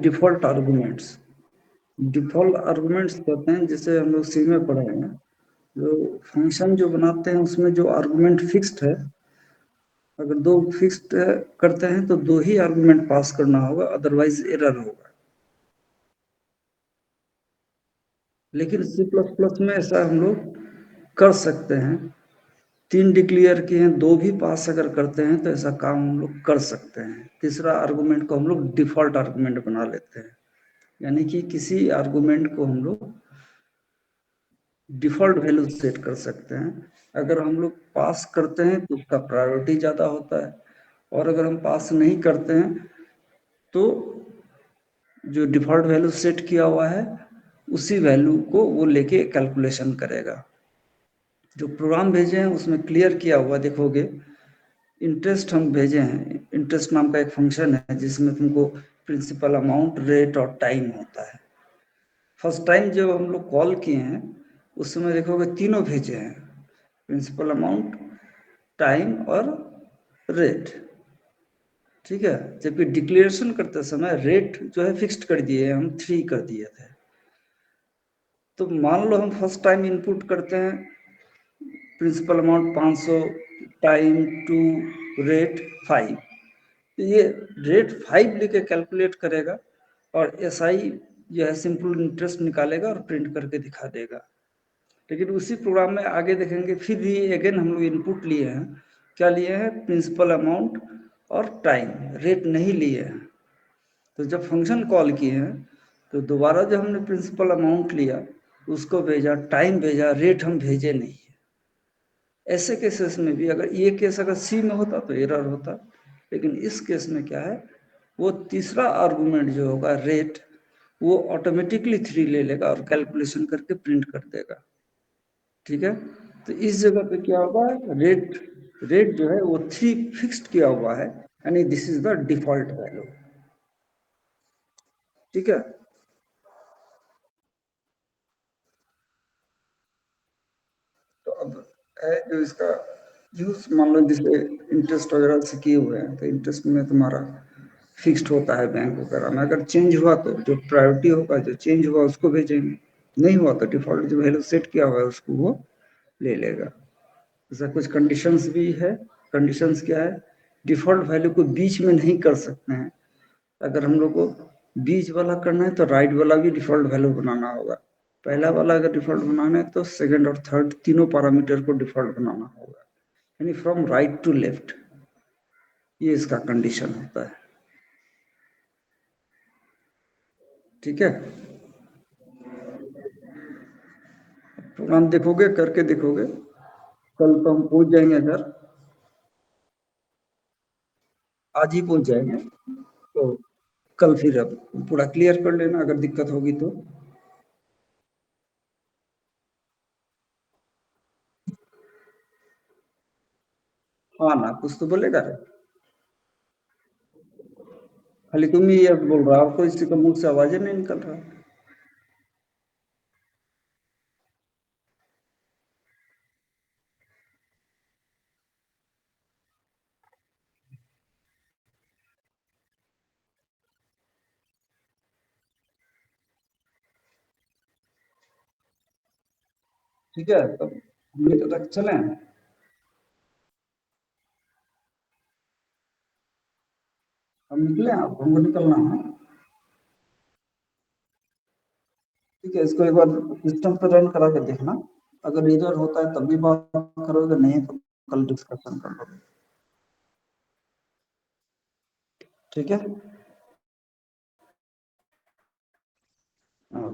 Default arguments. Default arguments कहते हैं, जिसे हम लोग सी में पढ़े हैं, जो फंक्शन जो बनाते हैं उसमें जो आर्गुमेंट फिक्स्ड है, अगर दो फिक्स्ड करते हैं तो दो ही आर्गुमेंट पास करना होगा, अदरवाइज एरर होगा। लेकिन सी प्लस प्लस में ऐसा हम लोग कर सकते हैं, तीन डिक्लेयर किए हैं, दो भी पास अगर करते हैं तो ऐसा काम हम लोग कर सकते हैं। तीसरा आर्गुमेंट को हम लोग डिफॉल्ट आर्गुमेंट बना लेते हैं, यानी कि किसी आर्गुमेंट को हम लोग डिफॉल्ट वैल्यू सेट कर सकते हैं। अगर हम लोग पास करते हैं तो उसका प्रायोरिटी ज़्यादा होता है, और अगर हम पास नहीं करते हैं तो जो डिफॉल्ट वैल्यू सेट किया हुआ है उसी वैल्यू को वो लेके कैलकुलेशन करेगा। जो प्रोग्राम भेजे हैं उसमें क्लियर किया हुआ देखोगे, इंटरेस्ट हम भेजे हैं, इंटरेस्ट नाम का एक फंक्शन है जिसमें तुमको प्रिंसिपल अमाउंट, रेट और टाइम होता है। फर्स्ट टाइम जब हम लोग कॉल किए हैं उस समय देखोगे तीनों भेजे हैं, प्रिंसिपल अमाउंट, टाइम और रेट। ठीक है, जबकि डिक्लेरेशन करते समय रेट जो है फिक्स्ड कर दिए, हम 3 कर दिए थे। तो मान लो हम फर्स्ट टाइम इनपुट करते हैं प्रिंसिपल अमाउंट 500, टाइम 2, रेट 5, तो ये रेट 5 लेके कैलकुलेट करेगा और एसआई जो है सिंपल इंटरेस्ट निकालेगा और प्रिंट करके दिखा देगा। लेकिन उसी प्रोग्राम में आगे देखेंगे फिर भी अगेन हम लोग इनपुट लिए हैं, क्या लिए हैं, प्रिंसिपल अमाउंट और टाइम, रेट नहीं लिए हैं। तो जब फंक्शन कॉल किए हैं तो दोबारा जब हमने प्रिंसिपल अमाउंट लिया, उसको भेजा, टाइम भेजा, रेट हम भेजे नहीं है। ऐसे केसेस में भी अगर ये केस अगर सी में होता तो एरर होता, लेकिन इस केस में क्या है, वो तीसरा आर्गुमेंट जो होगा रेट, वो ऑटोमेटिकली 3 ले लेगा और कैलकुलेशन करके प्रिंट कर देगा। ठीक है, तो इस जगह पे क्या होगा, रेट रेट जो है वो 3 फिक्स्ड किया हुआ है, यानी this is the default value. ठीक है, तो अब है जो इसका यूज, मान लो जैसे इंटरेस्ट वगैरह से किए हुए हैं, तो इंटरेस्ट में तुम्हारा फिक्स्ड होता है बैंक वगैरह में, अगर चेंज हुआ तो जो प्रायोरिटी होगा, जो चेंज हुआ उसको भेजेंगे, नहीं हुआ तो डिफॉल्ट जो वैल्यू सेट किया हुआ है उसको वो ले लेगा। ऐसा कुछ कंडीशंस भी है। कंडीशंस क्या है, डिफॉल्ट वैल्यू को बीच में नहीं कर सकते हैं। अगर हम लोग को बीच वाला करना है तो राइट वाला भी डिफॉल्ट वैल्यू बनाना होगा। पहला वाला अगर डिफॉल्ट बनाना है तो सेकंड और थर्ड तीनों पैरामीटर को डिफॉल्ट बनाना होगा, यानी फ्रॉम राइट टू लेफ्ट, ये इसका कंडीशन होता है। ठीक है, प्रोग्राम देखोगे, करके देखोगे, कल तो हम पहुंच जाएंगे घर, आज ही पहुंच जाएंगे, तो कल फिर अब पूरा क्लियर कर लेना अगर दिक्कत होगी तो। हाँ ना, कुछ तो बोलेगा रे, खाली तुम ही ये बोल रहा, आपको इसी का मुंह से आवाज नहीं निकल रहा। ठीक है, तब हम तक चलें। हम निकले, आप हमको निकलना है। ठीक है, इसको एक बार सिस्टम पर रन करा के देखना, अगर एरर होता है तब भी बात करोगे, नहीं तो कल डिस्कशन कर लोगे। ठीक है। हाँ।